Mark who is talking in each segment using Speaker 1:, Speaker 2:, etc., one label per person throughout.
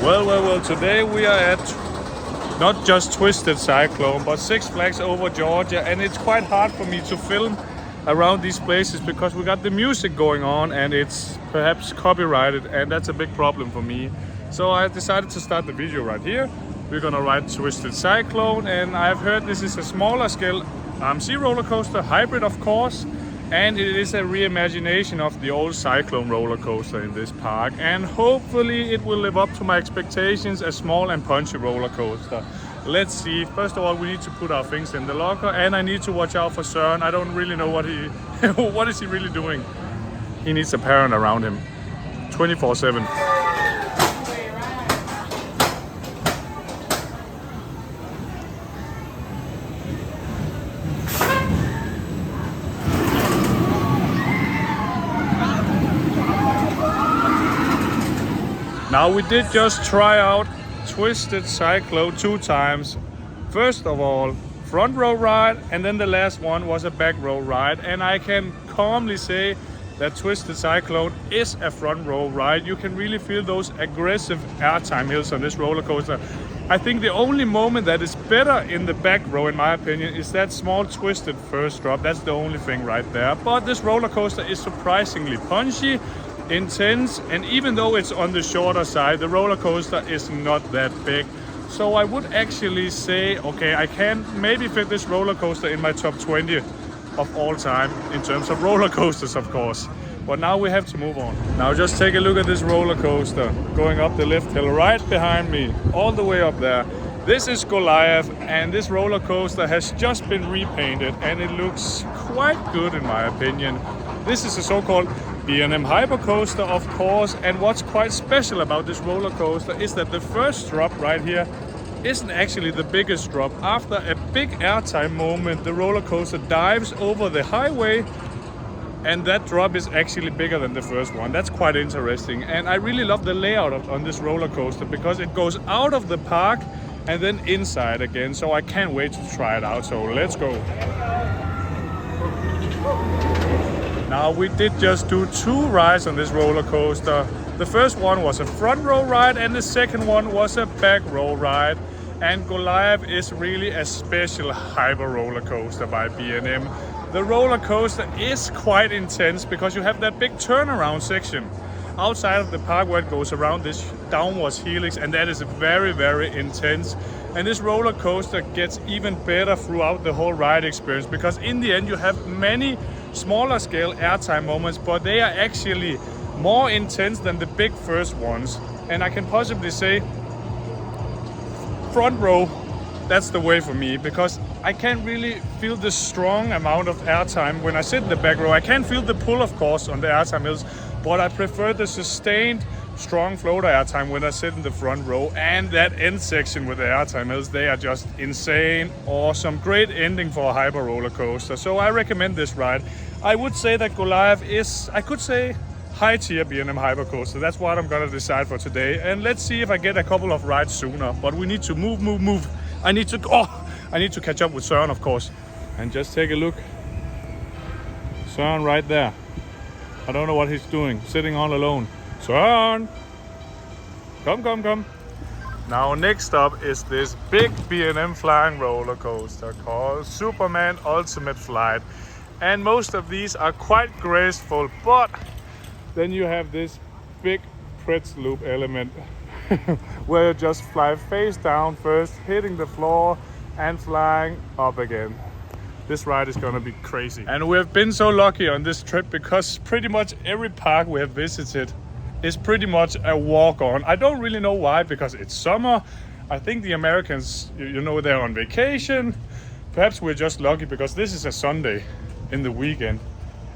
Speaker 1: Well, today we are at not just Twisted Cyclone, but Six Flags over Georgia, and it's quite hard for me to film around these places because we got the music going on and it's perhaps copyrighted, and that's a big problem for me. So I decided to start the video right here. We're gonna ride Twisted Cyclone, and I've heard this is a smaller scale RMC roller coaster, hybrid of course, and it is a reimagination of the old Cyclone roller coaster in this park, and hopefully it will live up to my expectations, a small and punchy roller coaster. Let's see. First of all, we need to put our things in the locker, and I need to watch out for Søren. I don't really know what what is he really doing. He needs a parent around him 24/7. Now we did just try out Twisted Cyclone 2 times. First of all, front row ride, and then the last one was a back row ride. And I can calmly say that Twisted Cyclone is a front row ride. You can really feel those aggressive airtime hills on this roller coaster. I think the only moment that is better in the back row, in my opinion, is that small twisted first drop. That's the only thing right there. But this roller coaster is surprisingly punchy, intense, and even though it's on the shorter side, the roller coaster is not that big. So I would actually say, okay, I can maybe fit this roller coaster in my top 20 of all time in terms of roller coasters, of course. But now we have to move on. Now just take a look at this roller coaster going up the lift hill right behind me, all the way up there. This is Goliath, and this roller coaster has just been repainted, and it looks quite good in my opinion. This is a so-called B&M Hypercoaster, of course, and what's quite special about this roller coaster is that the first drop right here isn't actually the biggest drop. After a big airtime moment, the roller coaster dives over the highway, and that drop is actually bigger than the first one. That's quite interesting, and I really love the layout on this roller coaster because it goes out of the park and then inside again, so I can't wait to try it out. So let's go. Now we did just do 2 rides on this roller coaster. The first one was a front row ride, and the second one was a back row ride. And Goliath is really a special hyper roller coaster by B&M. The roller coaster is quite intense because you have that big turnaround section outside of the park where it goes around this downwards helix, and that is very, very intense. And this roller coaster gets even better throughout the whole ride experience because in the end you have many smaller scale airtime moments, but they are actually more intense than the big first ones. And I can possibly say front row, that's the way for me, because I can't really feel the strong amount of airtime when I sit in the back row. I can feel the pull, of course, on the airtime hills, but I prefer the sustained strong floater airtime when I sit in the front row. And that end section with the airtime hills, they are just insane, awesome, great ending for a hyper roller coaster. So I recommend this ride. I would say that Goliath is, I could say, high tier B&M hyper coaster. That's what I'm gonna decide for today. And let's see if I get a couple of rides sooner. But we need to move. I need to catch up with Søren, of course. And just take a look. Søren right there. I don't know what he's doing, sitting all alone. Søren! Come. Now next up is this big B&M flying roller coaster called Superman Ultimate Flight. And most of these are quite graceful, but then you have this big pretzel loop element where you just fly face down first, hitting the floor and flying up again. This ride is gonna be crazy. And we have been so lucky on this trip because pretty much every park we have visited is pretty much a walk-on. I don't really know why, because it's summer. I think the Americans, you know, they're on vacation. Perhaps we're just lucky because this is a Sunday in the weekend.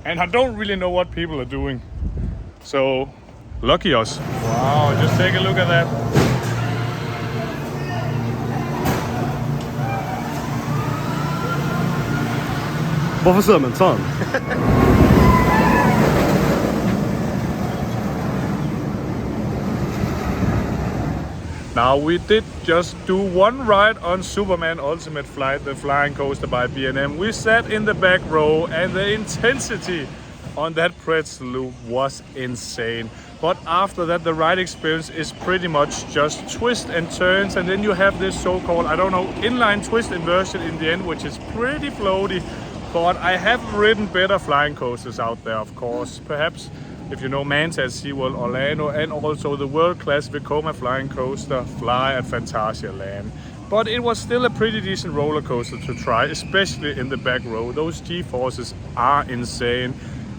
Speaker 1: And I don't really know what people are doing. So, lucky us. Wow, just take a look at that.
Speaker 2: Hvorfor sidder man sådan?
Speaker 1: Now we did just do 1 ride on Superman Ultimate Flight, the flying coaster by B&M. We sat in the back row and the intensity on that pretzel loop was insane. But after that, the ride experience is pretty much just twists and turns, and then you have this so-called, I don't know, inline twist inversion in the end, which is pretty floaty. But I have ridden better flying coasters out there, of course. Perhaps if you know Manta at SeaWorld Orlando, and also the world-class Vekoma flying coaster Fly at Phantasialand. But it was still a pretty decent roller coaster to try, especially in the back row. Those G-forces are insane.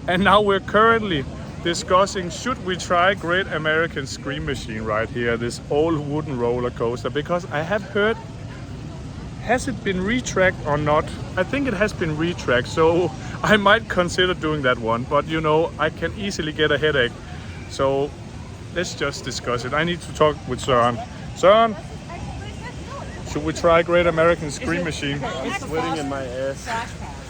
Speaker 1: And now we're currently discussing, should we try Great American Scream Machine right here, this old wooden roller coaster, because I have heard, has it been retracked or not? I think it has been retracked, so I might consider doing that one, but you know, I can easily get a headache, so let's just discuss it. I need to talk with Søren. Søren, should we try Great American Scream Machine?
Speaker 2: I'm sweating in my ass.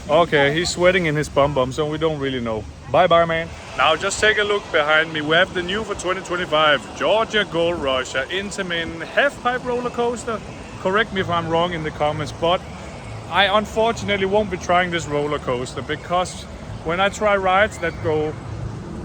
Speaker 1: Okay, he's sweating in his bum, so we don't really know. Bye, man. Now just take a look behind me. We have the new for 2025 Georgia Gold Rush, an Intamin half-pipe roller coaster. Correct me if I'm wrong in the comments, but I unfortunately won't be trying this roller coaster because when I try rides that go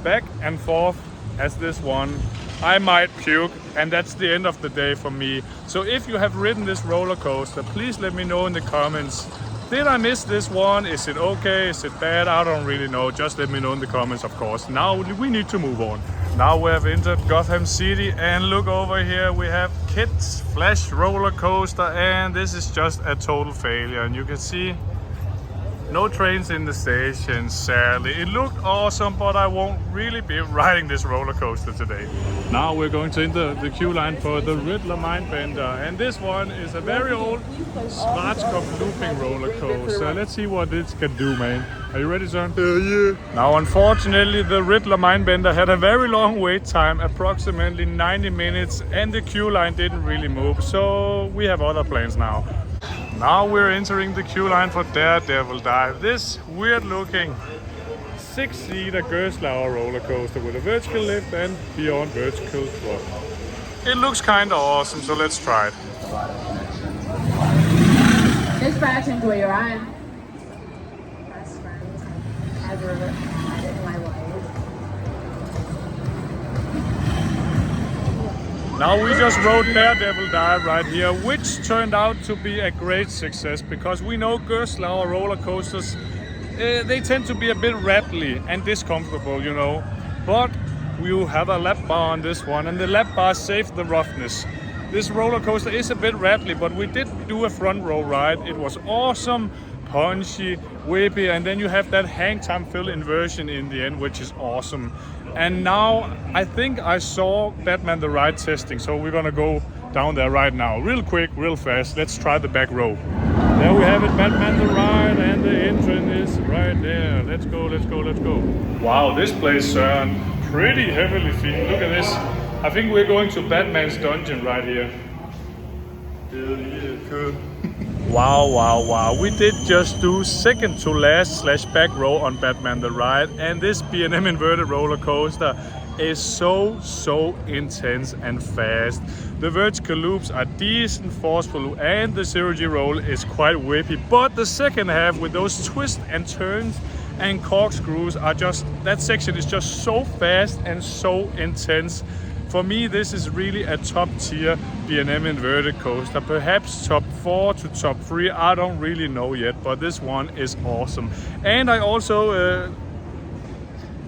Speaker 1: back and forth as this one, I might puke, and that's the end of the day for me. So if you have ridden this roller coaster, please let me know in the comments. Did I miss this one? Is it okay? Is it bad? I don't really know. Just let me know in the comments, of course. Now we need to move on. Now we have entered Gotham City, and look over here. We have Kids Flash roller coaster, and this is just a total failure. And you can see no trains in the station, sadly. It looked awesome, but I won't really be riding this roller coaster today. Now we're going to enter the queue line for the Riddler Mindbender, and this one is a very old Schwarzkopf looping roller coaster. Let's see what this can do, man. Are you ready, Søren?
Speaker 2: Yeah.
Speaker 1: Now, unfortunately, the Riddler Mindbender had a very long wait time, approximately 90 minutes, and the queue line didn't really move, so we have other plans now. Now we're entering the queue line for Daredevil Dive. This weird-looking 6-seater Gerstlauer roller coaster with a vertical lift and beyond vertical drop. It looks kind of awesome, so let's try it.
Speaker 3: Dispatch, enjoy your ride.
Speaker 1: Now we just rode Daredevil Dive right here, which turned out to be a great success because we know Gerstlauer roller coasters, they tend to be a bit rattly and discomfortable, you know. But we have a lap bar on this one, and the lap bar saved the roughness. This roller coaster is a bit rattly, but we did do a front row ride. It was awesome, punchy, whippy, and then you have that hang time fill inversion in the end, which is awesome. And now I think I saw Batman the Ride testing, so we're gonna go down there right now. Real quick, real fast. Let's try the back row. There we have it, Batman the Ride, and the entrance is right there. Let's go, let's go, let's go. Wow, this place, Søren, pretty heavily themed. Look at this. I think we're going to Batman's dungeon right here.
Speaker 2: Yeah, cool.
Speaker 1: Wow. We did just do second to last / back row on Batman the Ride, and this B&M inverted roller coaster is so intense and fast. The vertical loops are decent, forceful, and the 0G roll is quite whippy, but the second half with those twists and turns and corkscrews are just, that section is just so fast and so intense. For me, this is really a top tier B&M inverted coaster, perhaps top 4 to top 3, I don't really know yet, but this one is awesome. And I also,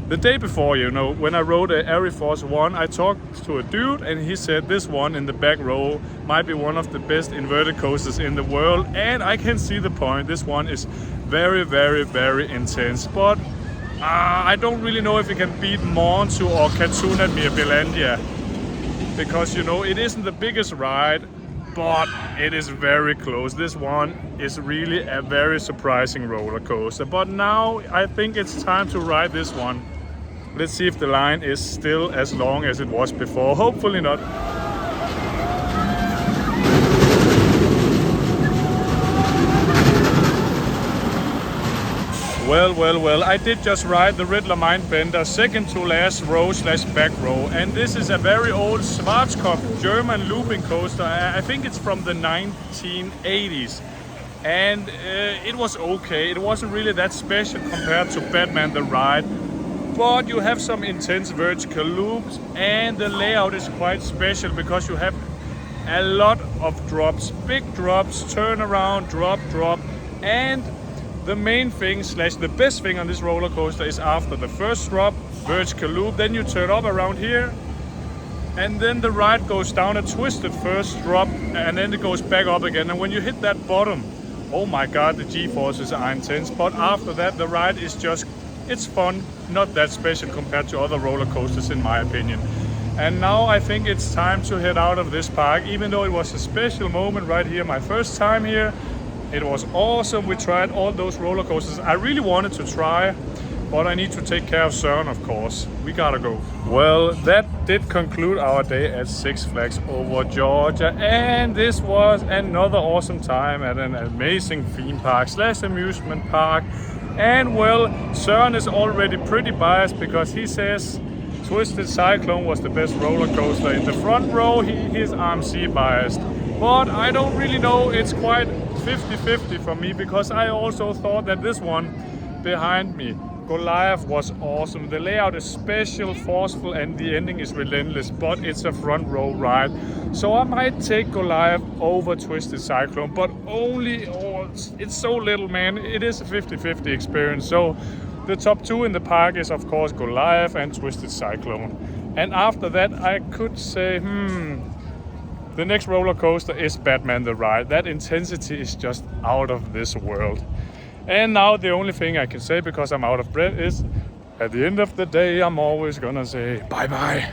Speaker 1: the day before, you know, when I rode a Air Force One, I talked to a dude and he said this one in the back row might be one of the best inverted coasters in the world, and I can see the point. This one is very intense, but I don't really know if it can beat Montu or Cartoon at Mirbelandia, because you know it isn't the biggest ride, but it is very close. This one is really a very surprising roller coaster. But now I think it's time to ride this one. Let's see if the line is still as long as it was before. Hopefully not. Well, I did just ride the Riddler Mindbender, second to last row / back row, and this is a very old Schwarzkopf German looping coaster. I think it's from the 1980s, and it was okay. It wasn't really that special compared to Batman the Ride, but you have some intense vertical loops, and the layout is quite special because you have a lot of drops, big drops, turn around, drop, and the main thing slash the best thing on this roller coaster is after the first drop, vertical loop, then you turn up around here, and then the ride goes down a twisted first drop, and then it goes back up again. And when you hit that bottom, oh my god, the G-forces are intense. But after that, the ride is just, it's fun, not that special compared to other roller coasters in my opinion. And now I think it's time to head out of this park, even though it was a special moment right here, my first time here. It was awesome. We tried all those roller coasters I really wanted to try, but I need to take care of Søren, of course. We gotta go. Well, that did conclude our day at Six Flags over Georgia, and this was another awesome time at an amazing theme park slash amusement park. And well, Søren is already pretty biased because he says Twisted Cyclone was the best roller coaster in the front row. He is RMC biased. But I don't really know, it's quite 50-50 for me because I also thought that this one behind me, Goliath, was awesome. The layout is special, forceful, and the ending is relentless, but it's a front row ride. So I might take Goliath over Twisted Cyclone, but only, it's so little, man. It is a 50-50 experience. So the top two in the park is of course Goliath and Twisted Cyclone. And after that I could say, the next roller coaster is Batman the Ride. That intensity is just out of this world. And now the only thing I can say, because I'm out of breath, is at the end of the day I'm always gonna say bye bye.